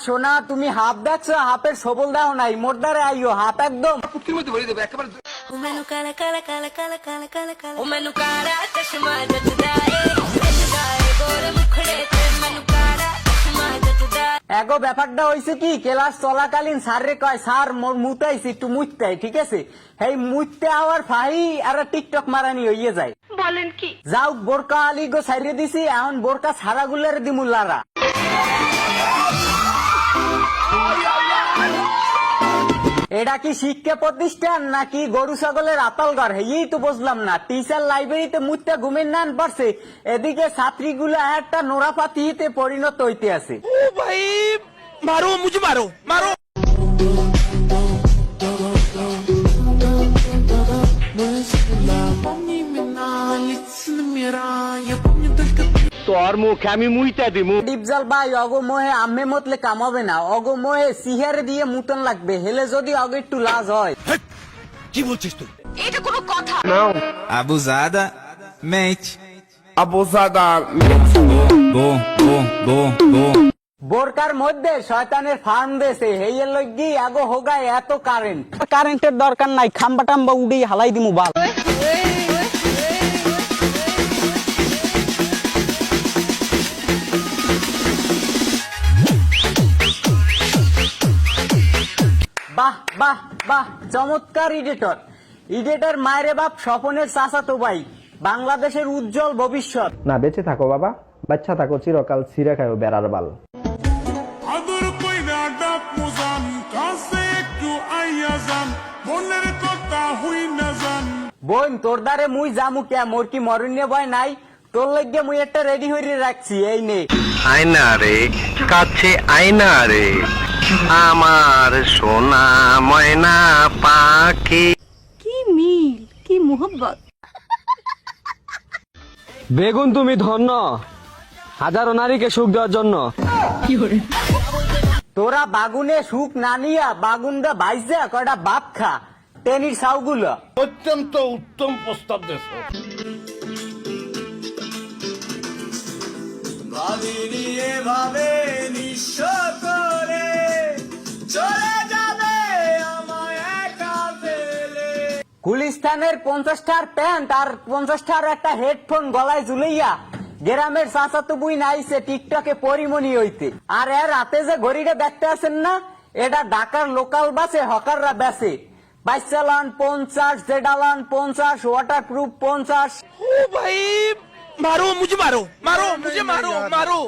সোনা তুমি হাফ দেখছো, হাফের সবল দাও নাই, মোটদারে আইও হাফ একদম পুটকির মধ্যে ভরে দেবে একেবারে। ਮੈਨੂੰ ਕਾਲਾ ਕਾਲਾ ਕਾਲਾ ਕਾਲਾ ਕਾਲਾ ਕਾਲਾ ਕਾਲਾ ਉਹ ਮੈਨੂੰ ਕਾਲਾ ਚਸ਼ਮਾ ਜੱਜਦਾ ਏ ਗੋਰੇ ਮੁਖੜੇ ਤੇ ਮੈਨੂੰ ਕਾਲਾ ਚਸ਼ਮਾ ਜੱਜਦਾ। এগো ব্যাপারটা হইছে কি, ক্লাস চলাকালীন স্যারে কয় স্যার মোর মুতাইছি একটু মুততাই, ঠিক আছে, এই মুততে আওয়ার ফাহি আর টিকটক মারানি হইয়ে যায়। বলেন কি? যাও বোরকা আলী গো সাইরে দিছি, এখন বোরকা ছাড়া গুলার দিমুল্লারা। এটা কি শিক্ষা প্রতিষ্ঠান নাকি গরু ছাগলের আতাল ঘর, এই তো বুঝলাম না। টিচার লাইব্রেরিতে মুততে ঘুমের নান পারছে, এদিকে ছাত্রীগুলো একটা নোরাপাতিতে পরিণত হইতে আছে। ও ভাই মারো, মুঝে মারো মারো। তোর মুখে আমি মুইতা দিমু। ডিপজল ভাই অগো মোহে আম্মে মতলে কাম হবে না, অগো মোহে সিহারে দিয়ে মুতন লাগবে, হেলে যদি অগে একটু লাজ হয়। কি বলছিস তুই? এটা কোনো কথা? Abusada, mente. Abusada. Bom, bom, bom, bom. বোরকার মধ্যে শয়তানের ফার্ম দেশে হেইয়ের লগি আগো হোগায় এত কারেন্ট। কারেন্টের দরকার নাই, খাম্বা টাম্বা উড়ি হালাই দিমু বাল। বাহ বাহ বাহ, চমৎকার ইডিটর। ইডিটর মায়ের বাপ স্বপনের চাচাতো ভাই, বাংলাদেশের উজ্জ্বল ভবিষ্যৎ। না বেঁচে থাকো বাবা, বাচ্চা থাকো চিরকাল, ছিঁড়ে খায়ও বেড়ার বাল। বোন তোর দ্বারে মুই জামু কে, মোর কি মরণীয় ভয় নাই, তোর লইগে মুই একটা রেডি হইরে রাখছি, এই নে। আয়না রে কাছে আয়না রে আমার সোনা ময়না পাখি। কি মিল, কি মোহব্বত। বেগুন তুমি ধন্য, হাজারো নারীকে সুখ দেওয়ার জন্য। তোরা বাগুনে সুখ না নিয়া বাগুনটা ভাইজা কয়টা বাপ খা, টেনির সাউগুলো। অত্যন্ত উত্তম প্রস্তাব দেশ। গুলিস্তানের 50টার প্যান্ট আর 50টার একটা হেডফোন গলায় ঝুলাইয়া গ্রামের চাচাতো বুই নাইছে টিকটকে পরিমণি হইতে। আর এর রাতে যে ঘড়িটা দেখতে আছেন না, এটা ঢাকার লোকাল বাসে হকাররা বেচে। বাইচালান 50, জেডালান 50, ওয়াটারপ্রুফ 50। ও ভাই মারো, মুঝে মারো মারো, মুঝে মারো মারো।